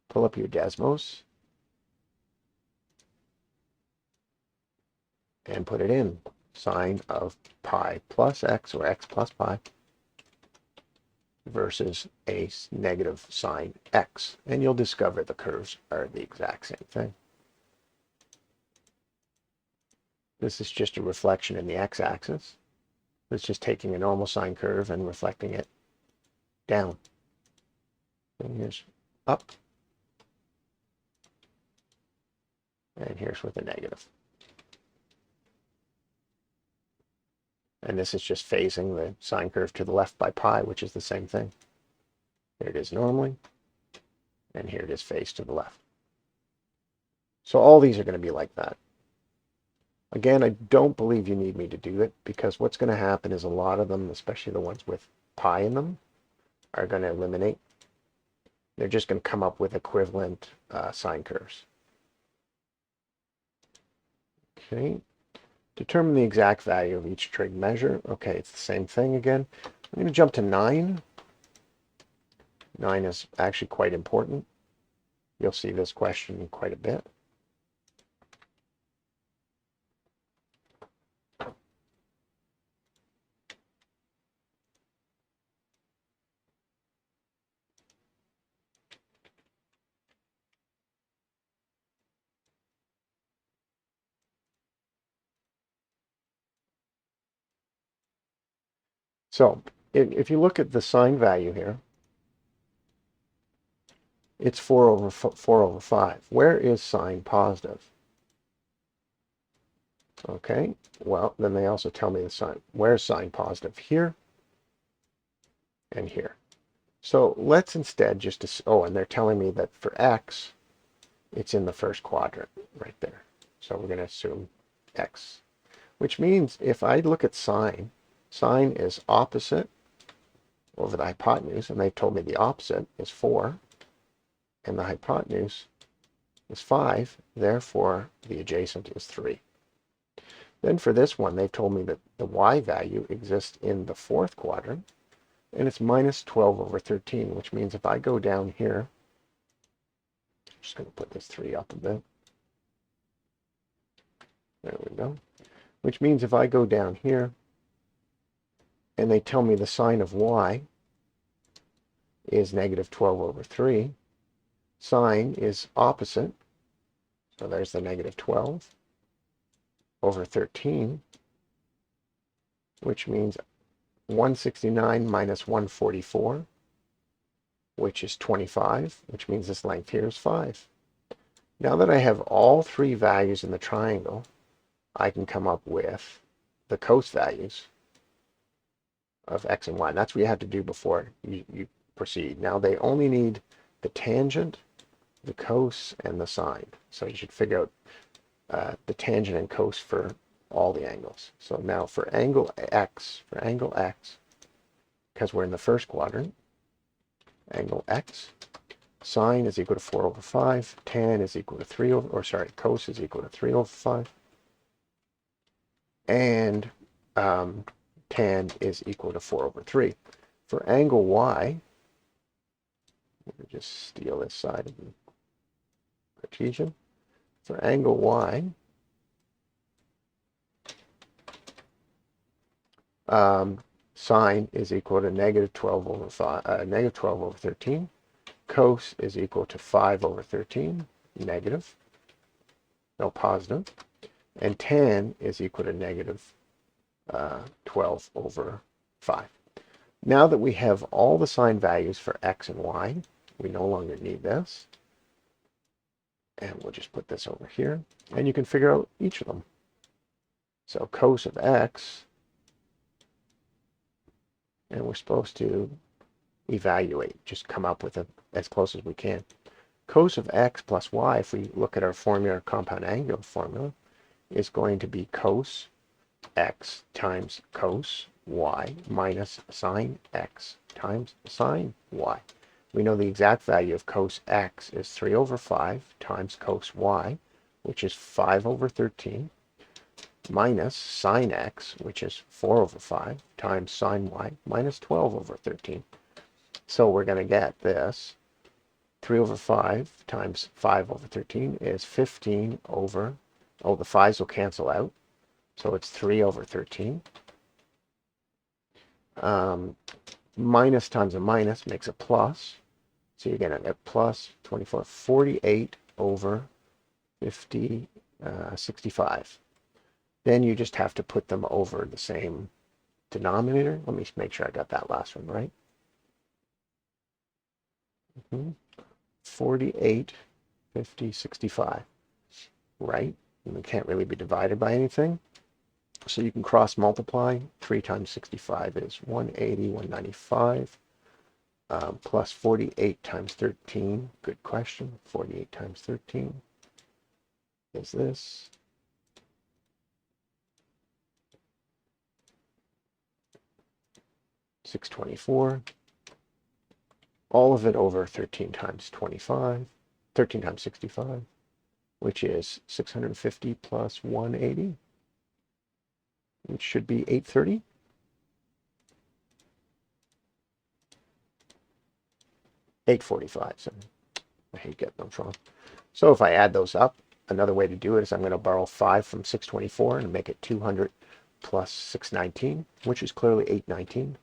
pull up your Desmos and put it in. Sine of pi plus x, or x plus pi, versus a negative sine x. And you'll discover the curves are the exact same thing. This is just a reflection in the x-axis. It's just taking a normal sine curve and reflecting it down. And here's up. And here's with a negative. And this is just phasing the sine curve to the left by pi, which is the same thing. Here it is normally, and here it is phased to the left. So all these are going to be like that. Again, I don't believe you need me to do it, because what's going to happen is a lot of them, especially the ones with pi in them, are going to eliminate. They're just going to come up with equivalent sine curves. Okay. Determine the exact value of each trig measure. Okay, it's the same thing again. I'm going to jump to 9. 9 is actually quite important. You'll see this question quite a bit. So if you look at the sine value here, it's 4 over 5. Where is sine positive? Okay, well, then they also tell me the sine. Where's sine positive? Here and here. So let's instead just, oh, and they're telling me that for x, it's in the first quadrant right there. So we're going to assume x, which means if I look at sine, sine is opposite over the hypotenuse, and they've told me the opposite is 4, and the hypotenuse is 5, therefore the adjacent is 3. Then for this one, they've told me that the y value exists in the fourth quadrant, and it's minus 12 over 13, which means if I go down here, I'm just going to put this 3 up a bit. There we go. Which means if I go down here, and they tell me the sine of y is negative 12 over 3, sine is opposite, so there's the negative 12 over 13, which means 169 minus 144, which is 25, which means this length here is 5. Now that I have all three values in the triangle, I can come up with the cos values of x and y. And that's what you have to do before you proceed. Now they only need the tangent, the cos, and the sine. So you should figure out the tangent and cos for all the angles. So now for angle x, because we're in the first quadrant, angle x, sine is equal to 4 over 5, tan is equal to 3 over, or sorry, cos is equal to 3 over 5, and tan is equal to 4 over 3. For angle y, let me just steal this side of the Cartesian. For angle y, sine is equal to negative 12 over 5, negative 12 over 13. Cos is equal to 5 over 13, negative, no positive. And tan is equal to negative 12 over 5. Now that we have all the sine values for x and y, we no longer need this. And we'll just put this over here. And you can figure out each of them. So cos of x, and we're supposed to evaluate, just come up with it as close as we can. Cos of x plus y, if we look at our formula, compound angular formula, is going to be cos x times cos y minus sine x times sine y. We know the exact value of cos x is 3 over 5 times cos y, which is 5 over 13, minus sine x, which is 4 over 5, times sine y, minus 12 over 13. So we're going to get this. 3 over 5 times 5 over 13 is 15 over, oh, the 5's will cancel out. So it's 3 over 13. minus times a minus makes a plus. So you're going to get plus 24, 48 over 50, 65. Then you just have to put them over the same denominator. Let me make sure I got that last one right. 48, 50, 65, right? And it can't really be divided by anything. So you can cross multiply. 3 times 65 is 180, 195. Plus 48 times 13. Good question. 48 times 13 is this. $624. All of it over 13 times 25. 13 times 65, which is 650 plus 180, which should be 830. $845. So I hate getting them wrong. So if I add those up, another way to do it is I'm going to borrow 5 from 624 and make it 200 plus 619, which is clearly 819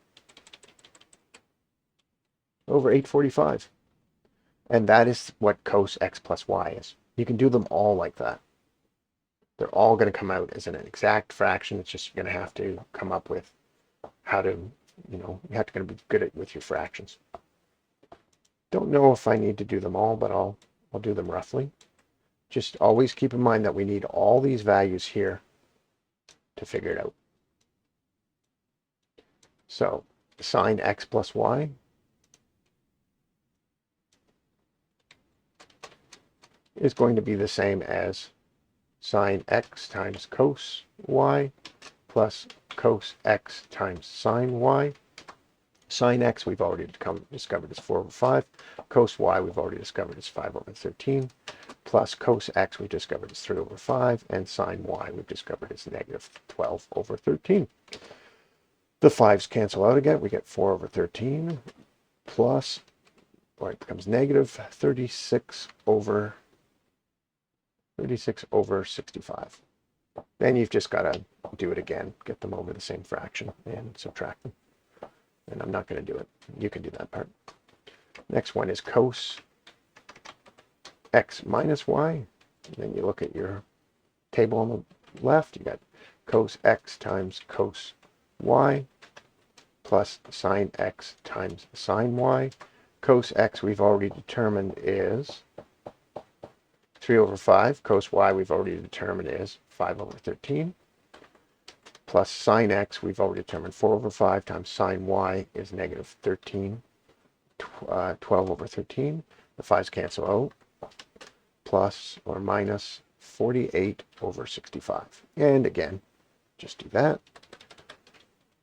over 845. And that is what cos x plus y is. You can do them all like that. They're all going to come out as an exact fraction. It's just you're going to have to come up with how to, you have to be good with your fractions. Don't know if I need to do them all, but I'll do them roughly. Just always keep in mind that we need all these values here to figure it out. So sine x plus y is going to be the same as sine x times cos y plus cos x times sine y. Sine x we've already discovered is 4 over 5. Cos y we've already discovered is 5 over 13. Plus cos x we've discovered is 3 over 5. And sine y we've discovered is negative 12 over 13. The 5's cancel out again. We get 4 over 13 plus, or it becomes negative 36 over 65. Then you've just got to do it again, get them over the same fraction and subtract them. And I'm not going to do it. You can do that part. Next one is cos x minus y. And then you look at your table on the left. You got cos x times cos y plus sine x times sine y. Cos x we've already determined is 3 over 5. Cos y we've already determined is 5 over 13. Plus sine x we've already determined 4 over 5 times sine y is negative 13. 12 over 13. The 5's cancel out. Plus or minus 48 over 65. And again, just do that.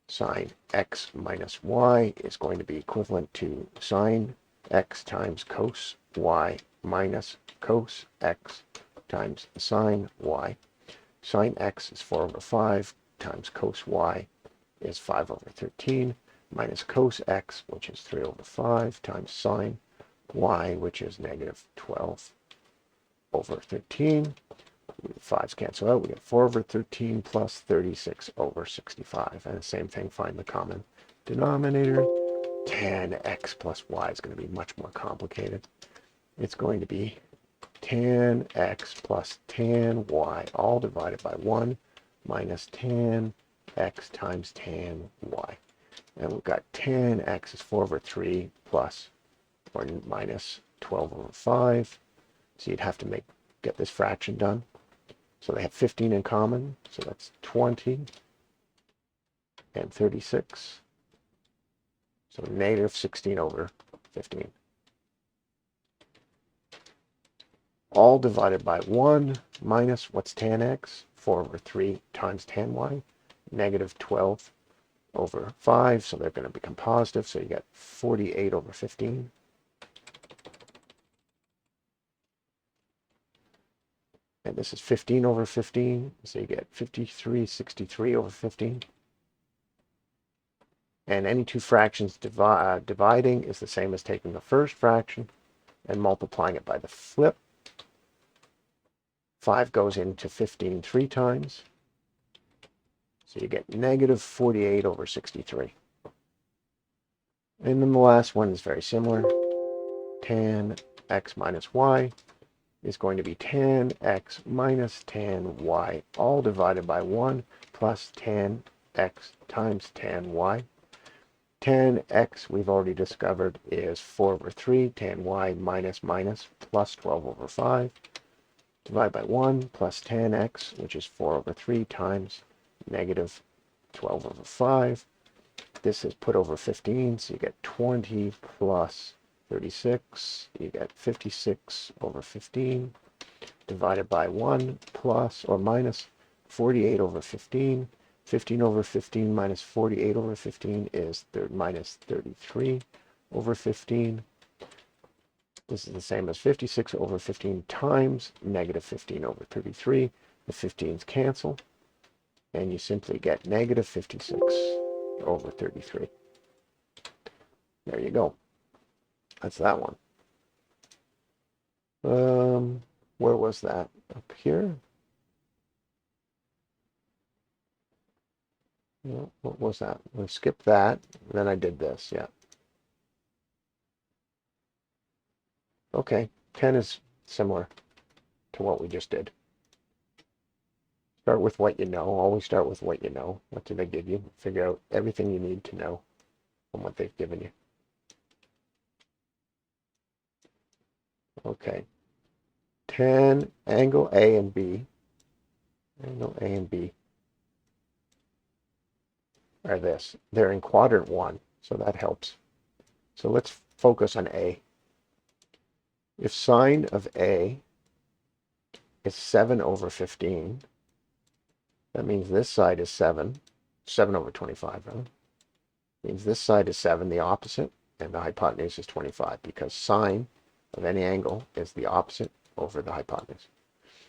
Sine x minus y is going to be equivalent to sine x times cos y minus cos x times sine y. Sine x is 4 over 5 times cos y is 5 over 13 minus cos x, which is 3 over 5 times sine y, which is negative 12 over 13. 5's cancel out. We get 4 over 13 plus 36 over 65. And the same thing, find the common denominator. Tan x plus y is going to be much more complicated. It's going to be tan x plus tan y, all divided by 1 minus tan x times tan y. And we've got tan x is 4 over 3 plus or minus 12 over 5. So you'd have to get this fraction done. So they have 15 in common. So that's 20 and 36. So negative 16 over 15. All divided by 1 minus, what's tan x? 4 over 3 times tan y. Negative 12 over 5. So they're going to become positive. So you get 48 over 15. And this is 15 over 15. So you get 53/63 over 15. And any two fractions dividing is the same as taking the first fraction and multiplying it by the flip. 5 goes into 15 3 times. So you get negative 48 over 63. And then the last one is very similar. Tan x minus y is going to be tan x minus tan y, all divided by 1 plus tan x times tan y. Tan x, we've already discovered, is 4 over 3. Tan y minus minus plus 12 over 5. Divide by 1 plus tan x, which is 4 over 3 times negative 12 over 5. This is put over 15, so you get 20 plus 36. You get 56 over 15 divided by 1 plus or minus 48 over 15. 15 over 15 minus 48 over 15 is minus 33 over 15. This is the same as 56 over 15 times negative 15 over 33. The 15s cancel, and you simply get negative 56 over 33. There you go. That's that one. Where was that? Up here? No, what was that? We skipped that. Then I did this. Yeah. Okay. 10 is similar to what we just did. Start with what you know. Always start with what you know. What did they give you? Figure out everything you need to know from what they've given you. Okay. Tan angle A and B. Angle A and B are this. They're in quadrant 1, so that helps. So let's focus on A. If sine of A is 7 over 15, that means this side is 7 over 25, rather. Means this side is 7, the opposite, and the hypotenuse is 25, because sine of any angle is the opposite over the hypotenuse,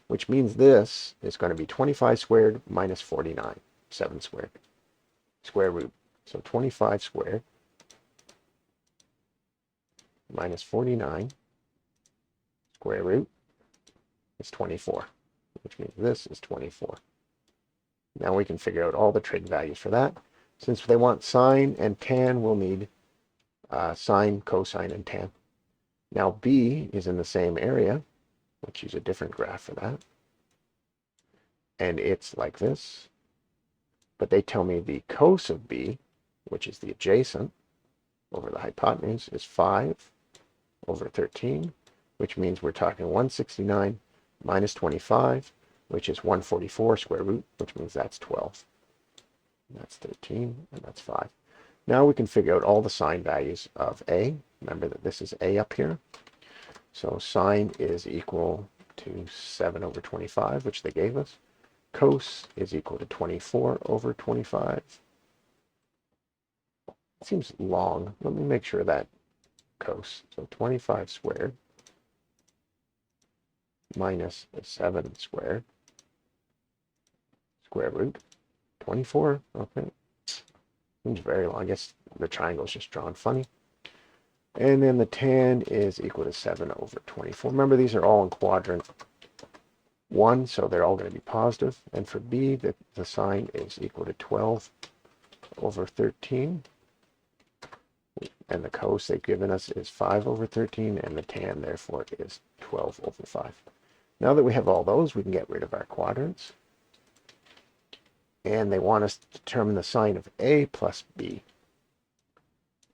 which means this is going to be 25 squared minus 49, 7 squared, square root. So 25 squared minus 49 square root is 24, which means this is 24. Now we can figure out all the trig values for that. Since they want sine and tan, we'll need sine, cosine, and tan. Now B is in the same area. Let's use a different graph for that. And it's like this. But they tell me the cos of B, which is the adjacent over the hypotenuse, is 5 over 13, which means we're talking 169 minus 25, which is 144 square root, which means that's 12. And that's 13, and that's 5. Now we can figure out all the sine values of A. Remember that this is A up here. So sine is equal to 7 over 25, which they gave us. Cos is equal to 24 over 25. It seems long. Let me make sure that cos. So 25 squared minus 7 squared, square root, 24. Okay. Seems very long. I guess the triangle is just drawn funny. And then the tan is equal to 7 over 24. Remember, these are all in quadrant 1, so they're all going to be positive. And for B, the sine is equal to 12 over 13. And the cos they've given us is 5 over 13, and the tan, therefore, is 12 over 5. Now that we have all those, we can get rid of our quadrants. And they want us to determine the sine of A plus B.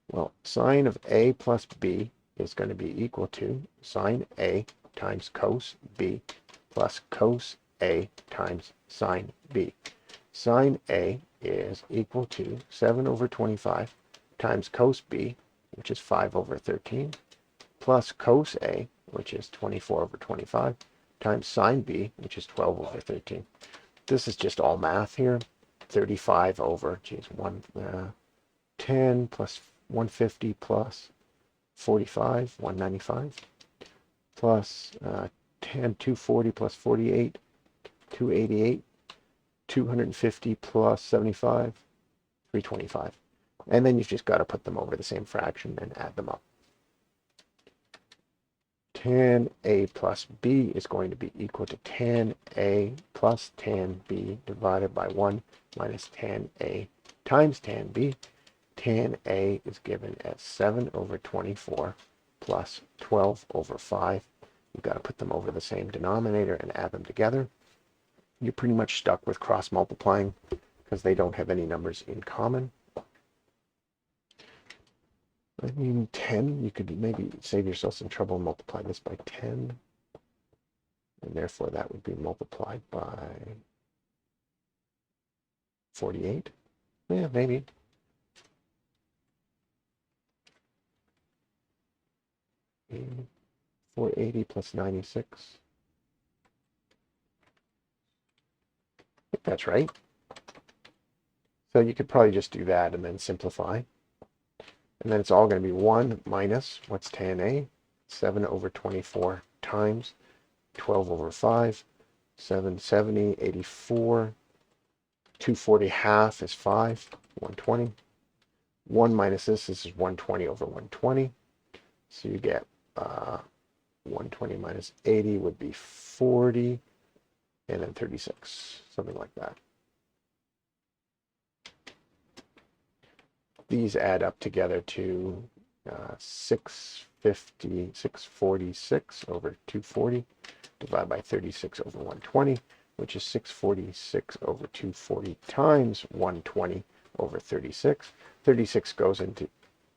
Well, sine of A plus B is going to be equal to sine A times cos B plus cos A times sine B. Sine A is equal to 7 over 25 times cos B, which is 5 over 13, plus cos A, which is 24 over 25, times sine B, which is 12 over 13. This is just all math here. 35 over, 10 plus 150 plus 45, 195, plus 10, 240 plus 48, 288, 250 plus 75, 325. And then you've just got to put them over the same fraction and add them up. Tan A plus B is going to be equal to tan A plus tan B divided by 1 minus tan A times tan B. tan A is given as 7 over 24 plus 12 over 5. You've got to put them over the same denominator and add them together. You're pretty much stuck with cross multiplying because they don't have any numbers in common. I mean, 10, you could maybe save yourself some trouble and multiply this by 10. And therefore, that would be multiplied by 48. Yeah, maybe. Mm, 480 plus 96. I think that's right. So you could probably just do that and then simplify. And then it's all going to be 1 minus, what's tan A? 7 over 24 times 12 over 5. 770, 84. 240 half is 5, 120. 1 minus this is 120 over 120. So you get 120 minus 80 would be 40, and then 36, something like that. These add up together to 646 over 240 divided by 36 over 120, which is 646 over 240 times 120 over 36. 36 goes into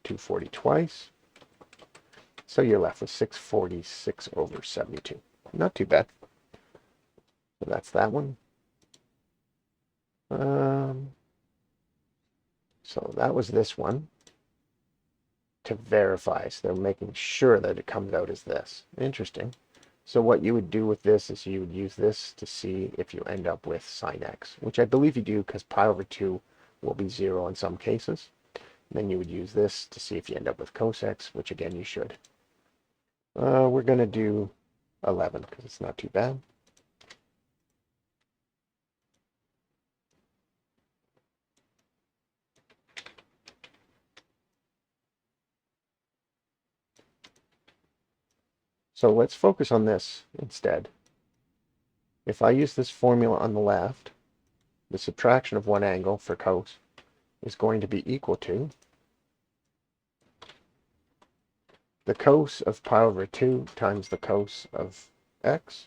240 twice. So you're left with 646 over 72. Not too bad. So that's that one. So that was this one. To verify, so they're making sure that it comes out as this. Interesting. So what you would do with this is you would use this to see if you end up with sine x, which I believe you do because pi over 2 will be 0 in some cases. And then you would use this to see if you end up with cos x, which again you should. We're going to do 11 because it's not too bad. So let's focus on this instead. If I use this formula on the left, the subtraction of one angle for cos is going to be equal to the cos of pi over 2 times the cos of x.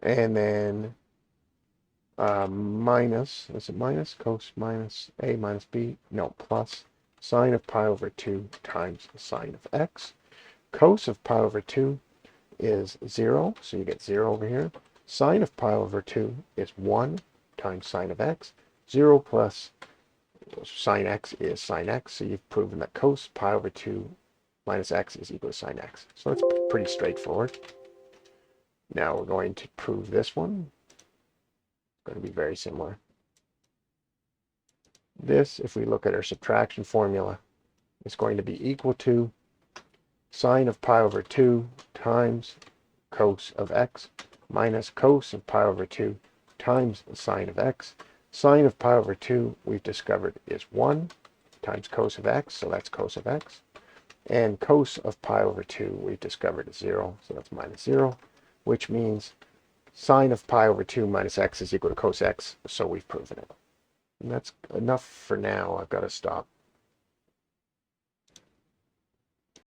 And then minus, is it minus? Cos minus a minus b? No, plus sine of pi over 2 times the sine of x. Cos of pi over 2 is 0, so you get 0 over here. Sine of pi over 2 is 1 times sine of x. 0 plus sine x is sine x, so you've proven that cos pi over 2 minus x is equal to sine x. So that's pretty straightforward. Now we're going to prove this one. It's going to be very similar. This, if we look at our subtraction formula, is going to be equal to sine of pi over 2 times cos of x minus cos of pi over 2 times sine of x. Sine of pi over 2 we've discovered is 1 times cos of x, so that's cos of x. And cos of pi over 2 we've discovered is 0, so that's minus 0, which means sine of pi over 2 minus x is equal to cos x, so we've proven it. And that's enough for now. I've got to stop.